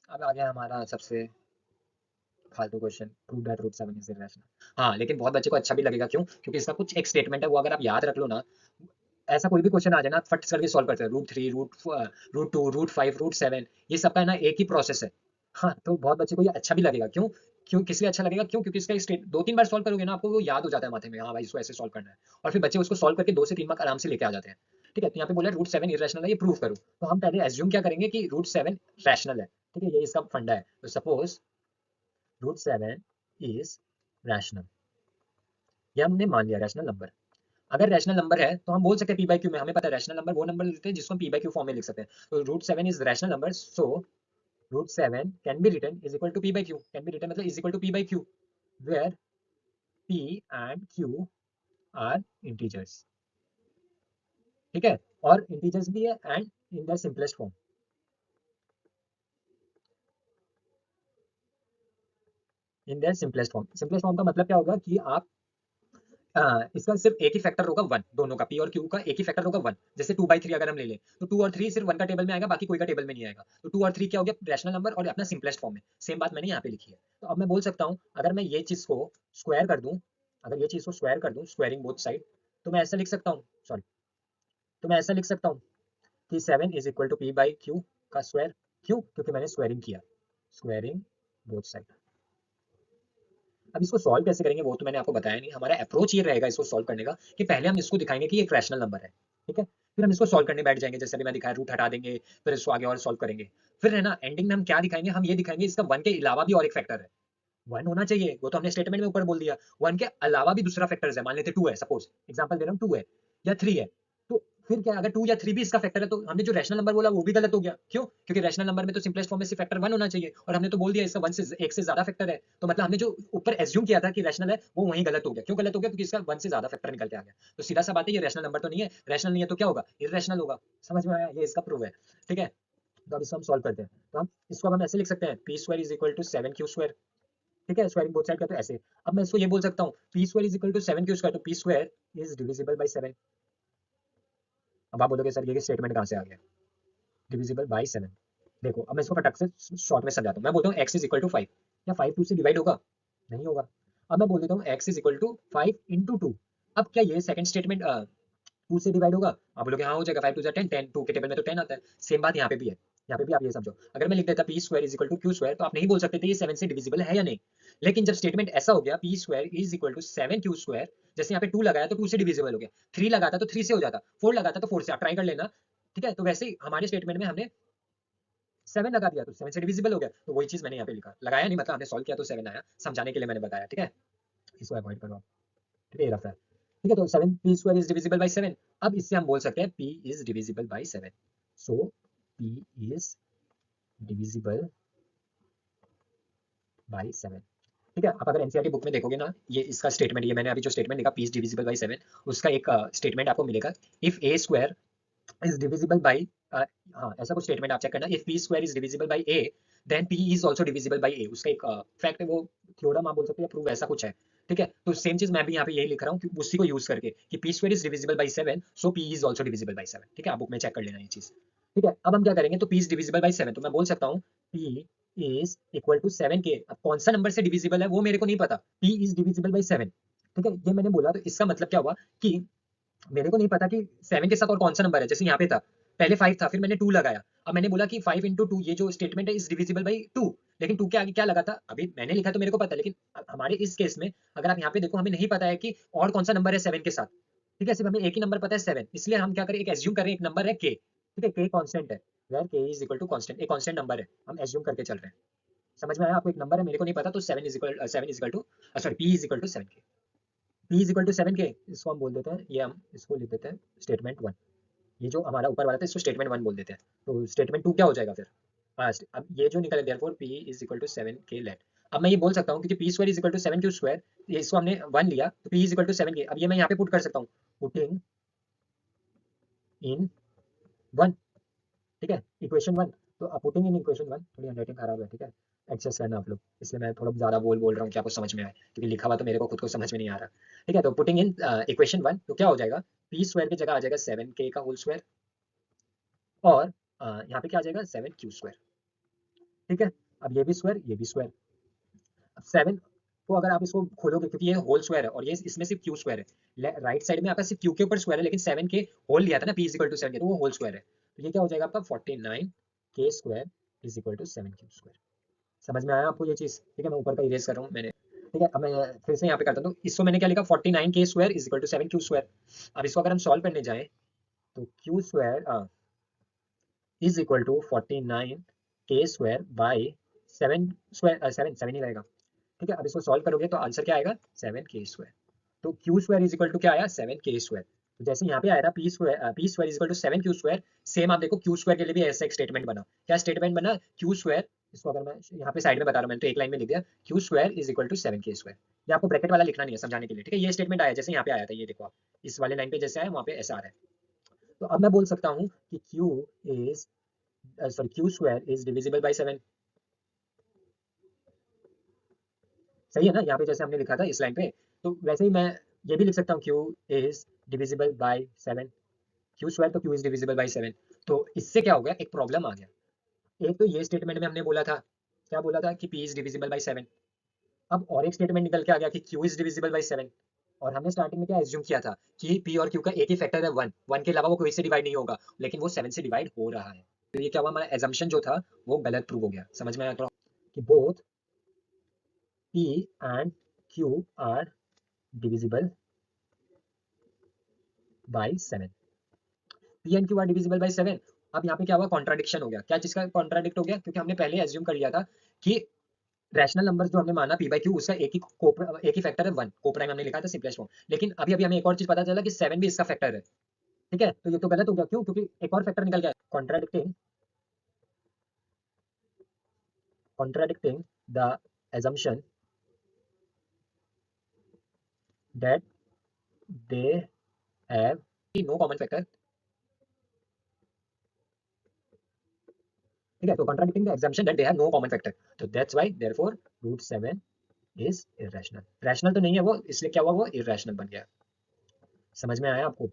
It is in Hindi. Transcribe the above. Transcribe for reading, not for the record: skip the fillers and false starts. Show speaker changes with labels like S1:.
S1: अब आ गया हमारा सबसे फालतू question, prove that root 7 is irrational. हाँ, लेकिन बहुत बच्चे को अच्छा भी लगेगा, क्यों? क्योंकि इसका कुछ एक स्टेटमेंट है, वो अगर आप याद रख लो ना, ऐसा कोई भी क्वेश्चन आ जाए ना, फट करके सॉल्व करते हैं। रूट 3, रूट 2, रूट 5, रूट 7, ये सबका है ना एक ही प्रोसेस है। हाँ, तो बहुत बच्चे को ये अच्छा भी लगेगा, क्यों? क्यों किस लिए अच्छा लगेगा? क्यों? क्योंकि इसका स्टेट 2-3 बार सॉल्व करोगे ना, आपको वो याद हो जाता है माथे में, हाँ भाई इसको ऐसे सॉल्व करना है। और फिर बच्चे उसको सॉल्व करके 2 से 3 मार्क आराम से लेके आ जाते हैं। ठीक है, तो यहाँ पे बोला रूट 7 इरेशनल है, ये प्रूव करो। तो हम पहले एज्यूम क्या करेंगे कि रूट 7 रैशनल है। ठीक है, ये इसका फंडा है। तो सपोज रूट 7 इज रैशनल, ये हमने मान लिया रैशनल नंबर। अगर रैशनल नंबर है तो हम बोल सकते हैं पी बाई क्यू में, हमें पता है रैशनल नंबर वो नंबर लेते हैं जिसको हम पी बाई क्यू फॉर्म में लिख सकते हैं। तो root 7 is rational number, so root 7 can be written is equal to P by Q. Can be written मतलब is equal to P by Q, where P and Q are integers. ठीक है, और इंटीजर्स भी है and in the simplest form. In the simplest form का मतलब क्या होगा कि आप इसका सिर्फ एक ही फैक्टर होगा 1, दोनों का पी और क्यू का एक ही फैक्टर होगा 1। जैसे 2/3 अगर हम ले लें तो 2 और 3 सिर्फ 1 का टेबल में आएगा, बाकी कोई का टेबल में नहीं आएगा। तो 2 और 3 क्या हो गया? रैशनल नंबर और अपना सिंपलेस्ट फॉर्म में। सेम बात मैंने यहाँ पे लिखी है। तो अब मैं बोल सकता हूँ, अगर मैं ये चीज को स्क्वायर कर दूं, अगर ये चीज को स्क्वायर कर दूं, स्क्वायरिंग बोथ साइड, तो मैं ऐसा लिख सकता हूँ, सॉरी, तो मैं ऐसा लिख सकता हूँ कि 7 is equal to P by q का स्क्वायर। क्यों? क्योंकि मैंने स्क्वायरिंग किया, स्क्वायरिंग बोथ साइड। अब इसको सॉल्व कैसे करेंगे वो तो मैंने आपको बताया नहीं। हमारा अप्रोच ये रहेगा इसको सॉल्व करने का कि पहले हम इसको दिखाएंगे कि ये एक रैशनल नंबर है। ठीक है, फिर हम इसको सॉल्व करने बैठ जाएंगे, जैसे अभी मैं दिखाया, रूट हटा देंगे, फिर इसको आगे और सॉल्व करेंगे। फिर है ना, एंडिंग में हम क्या दिखाएंगे? हम ये दिखाएंगे इसका 1 के अलावा भी और एक फैक्टर है। 1 होना चाहिए, वो तो हमने स्टेटमेंट में ऊपर बोल दिया। 1 के अलावा भी दूसरा फैक्टर है, मान लेते 2 है, सपोज एग्जांपल दे रहा हूँ, 2 है या 3 है। तो फिर क्या, अगर 2 या 3 भी इसका फैक्टर है, तो हमने जो रैशनल नंबर बोला वो भी गलत हो गया। क्यों? क्योंकि रैशनल नंबर में तो सिंपलेस्ट फॉर्म में सिर्फ फैक्टर 1 होना चाहिए, और हमने तो बोल दिया इसका 1 से एक से ज्यादा फैक्टर है। तो मतलब हमने जो ऊपर एज्यूम किया था कि रैशनल है, वो वहीं गलत हो गया। क्यों गलत हो गया? क्योंकि इसका 1 से ज्यादा फैक्टर निकल के आ गया। तो सीधा सा बात है, ये रैशनल नंबर तो नहीं है। रैशनल नहीं है तो क्या होगा? इररेशनल होगा। समझ में आया? ये इसका प्रूफ है। ठीक है, तो अब इसको हम सॉल्व करते हैं। तो हम इसको अब हम ऐसे लिख सकते हैं, p square is equal to 7 Q square. ठीक है, स्क्वायरिंग बोथ साइड का, तो ऐसे। अब मैं इसको ये बोल सकता हूँ, P square is equal to 7 Q square, तो P square is divisible by 7। अब आप बोलोगे सर ये स्टेटमेंट कहाँ से आ गया, डिविजिबल बाई 7? देखो, अब मैं इसको फटक से शॉर्ट में समझाता हूँ। मैं बोलता हूँ एक्स इज इक्वल टू 5, क्या 5 2 से डिवाइड होगा? नहीं होगा। अब मैं बोल देता हूँ x is equal to 5 into 2। अब क्या ये सेकंड स्टेटमेंट 2 से डिवाइड होगा? आप बोलोगे हाँ हो जाएगा, 5 2 10, 10 2 के टेबल में तो 10 आता है। सेम बात यहाँ पे भी है। यहाँ पे भी आप ये समझो, अगर मैं लिख देता p square is equal to q square, तो आप नहीं बोल सकते थे ये 7 से डिविजिबल है या नहीं। लेकिन जब स्टेटमेंट ऐसा हो गया, p square is equal to 7 Q square, जैसे यहाँ पे 2 लगाया तो 2 से डिविजिबल हो गया, 3 लगाता तो 3 से हो जाता, 4 लगाता तो 4 से। आप ट्राई कर लेना। ठीक है, तो वैसे ही हमारे स्टेटमेंट में हमने 7 लगा दिया तो 7 से डिविजिबल हो गया। तो वही चीज मैंने यहाँ पे लिखा, लगाया नहीं मतलब हमने सॉल्व किया तो 7 आया, समझाने के लिए मैंने बताया। ठीक है, इसको अवॉइड करो आप। ठीक है, ये रफ है। ठीक है, तो 7 P square is divisible by 7। अब इससे हम बोल सकते हैं P is divisible by 7। So P is divisible by 7। ठीक है, आप अगर एनसीईआरटी बुक में देखोगे ना, ये इसका स्टेटमेंट, ये मैंने अभी जो स्टेटमेंट लिखा, पी इज डिविजिबल बाई 7, उसका एक स्टेटमेंट आपको मिलेगा, if A square is divisible by, हाँ ऐसा कुछ स्टेटमेंट आप चेक करना, if P square is divisible by A, then P is also divisible by A. उसका एक फैक्ट है, वो थ्योरम आप बोल सकते हैं, प्रूव ऐसा कुछ है। ठीक है, तो सेम चीज मैं भी यहाँ पे यही लिख रहा हूँ कि उसी को यूज करके कि P square is divisible by 7, so P is also divisible by 7। ठीक है, आप बुक में चेक कर लेना ये चीज। ठीक है, अब हम क्या करेंगे, तो पी इज डिविजिबल बाई 7, तो मैं बोल सकता हूँ पी इज इक्वल टू 7 के। अब कौन सा नंबर से डिविजिबल है वो मेरे को नहीं पता, पी इज डिविजिबल बाई 7। ठीक है, ये मैंने बोला, तो इसका मतलब क्या हुआ कि मेरे को नहीं पता कि 7 के साथ और कौन सा नंबर है। जैसे यहाँ पे था, पहले 5 था, फिर मैंने 2 लगाया। अब मैंने बोला कि 5 इंटू 2, ये जो स्टेटमेंट है इज डिविजिबल बाई 2। लेकिन 2 के आगे क्या लगा था, अभी मैंने लिखा तो मेरे को पता है, लेकिन हमारे इस केस में अगर आप यहाँ पे देखो, हमें नहीं पता है कि और कौन सा नंबर है 7 के साथ। ठीक है, सिर्फ हमें एक ही नंबर पता है 7, इसलिए हम क्या करें, एक एज्यूम करें, एक नंबर है के। ठीक है, के कॉन्स्टेंट है, वेयर के इज इक्वल टू कॉन्स्टेंट, एक कॉन्स्टेंट नंबर है, हम एज्यूम करके चल रहे हैं। समझ में आया आपको? एक नंबर है, मेरे को नहीं पता, तो 7 is equal to, sorry, p is equal to 7 k. P is equal to 7 के, इसको हम बोल देते हैं, ये हम इसको लिख देते हैं स्टेटमेंट 1। ये जो हमारा ऊपर वाला था इसको स्टेटमेंट 1 बोल देते हैं। तो स्टेटमेंट 2 क्या हो जाएगा फिर? अब ये जो निकले, therefore p is equal to 7 k late. अब मैं ये बोल सकता हूँ क्योंकि p square is equal to 7 Q square, ये इसको हमने 1 लिया, तो पी इज इक्वल टू 7 के। अब ये मैं यहाँ पे पुट कर सकता हूँ, पुटिंग इन 1। ठीक है, इक्वेशन 1। तो पुटिंग इन इक्वेशन 1, थोड़ी हैंडराइटिंग खराब है, ठीक है, एक्सेस करना आप लोग, इसलिए मैं थोड़ा ज़्यादा बोल रहा हूँ कि आपको समझ में आए, क्योंकि लिखा हुआ तो मेरे को खुद को समझ में नहीं आ रहा। ठीक है, तो पुटिंग इन इक्वेशन 1, तो क्या हो जाएगा, पी स्क्वायर की जगह आ जाएगा 7 के का होल स्क्वायर, और यहाँ पे क्या आ जाएगा, 7 क्यू स्क्वायर। ठीक है, अब ये भी स्क्वायर, ये भी स्क्वायर। अब 7 को अगर आप इसको खोलोगे, क्योंकि ये होल स्क्वायर है और ये इसमें सिर्फ क्यू स्क्वायर है, राइट साइड में आपका सिर्फ क्यू के ऊपर स्क्वायर है, लेकिन 7 के होल लिया था ना, p इज इक्वल टू 7 के, तो वो होल स्क्वायर है। तो ये क्या हो जाएगा आपका 49 k square is equal to 7 Q square. समझ में आया आपको ये चीज? ठीक है, मैं ऊपर का इरेज कर रहा हूँ मैंने। ठीक है, अब मैं फिर से यहाँ पे करता हूँ, तो इसको मैंने क्या लिखा, 49 k square is equal to 7 Q square. अब इसको अगर हम सॉल्व करने जाएं, तो q square is equal to 49 k square by 7 square, 7 ही रहेगा। ठीक है, अब इसको सॉल्व करोगे तो आंसर क्या आएगा, 7 के स्क्वायर। तो q square is equal to क्या आया, 7 के स्क्वायर। तो जैसे यहाँ पे आया था p square is equal to 7 Q square, same आप देखो क्यू स्क्वायर के लिए भी ऐसा एक स्टेटमेंट बना। क्या स्टेटमेंट बना, क्यू स्क्वायर, इसको अगर मैं यहाँ पे साइड में बता रहा हूँ, मैंने तो एक लाइन में लिख दिया, q square is equal to 7 k square. ये आपको ब्रैकेट वाला लिखना नहीं है, समझाने के लिए। ठीक है, ये स्टेटमेंट आया जैसे यहाँ पे आया था, ये देखो आप इस वाले लाइन पे जैसे आया वहाँ पे ऐसा आ रहा है। तो अब मैं बोल सकता हूँ कि Q square is divisible by 7। सही है ना, यहाँ पे जैसे हमने लिखा था इस लाइन पे, तो वैसे ही मैं ये भी लिख सकता हूँ, Q is divisible by 7। Q square तो क्यू इज डिविजिबल बाई 7। तो इससे क्या हो गया, एक प्रॉब्लम आ गया। एक तो ये स्टेटमेंट में हमने बोला था, क्या बोला था कि p इज डिविजिबल बाई 7। अब और एक स्टेटमेंट निकल के आ गया कि q इज डिविजिबल बाई 7। और हमने स्टार्टिंग में क्या एज्यूम किया था कि p और q का एक ही फैक्टर है 1, 1 के अलावा वो कोई से डिवाइड नहीं होगा, लेकिन वो 7 से डिवाइड हो रहा है। तो ये क्या हुआ, हमारा एजम्पशन जो था वो गलत प्रूव हो गया। समझ में आया थोड़ा, कि both p and q are divisible by 7। P and Q are divisible by 7। अब यहाँ पे क्या हुआ, कॉन्ट्राडिक्शन हो गया। क्या चीज का कॉन्ट्राडिक्ट हो गया, क्योंकि हमने पहले एज्यूम कर लिया था कि रैशनल नंबर जो हमने माना पी बाई क्यू, उसका एक ही फैक्टर है 1, कोप्राइम हमने लिखा था सिंपलेस्ट फॉर्म। लेकिन अभी अभी हमें एक और चीज पता चला कि 7 भी इसका फैक्टर है। ठीक है, तो ये तो गलत हो गया, क्यों, क्योंकि एक और फैक्टर निकल गया, contradicting the assumption that they have no common factor। ठीक है, तो contradicting the assumption that they have no common factor, तो that's why therefore root 7 is irrational. Rational तो नहीं है वो, इसलिए क्या हुआ, वो इरेशनल बन गया। समझ में आया आपको?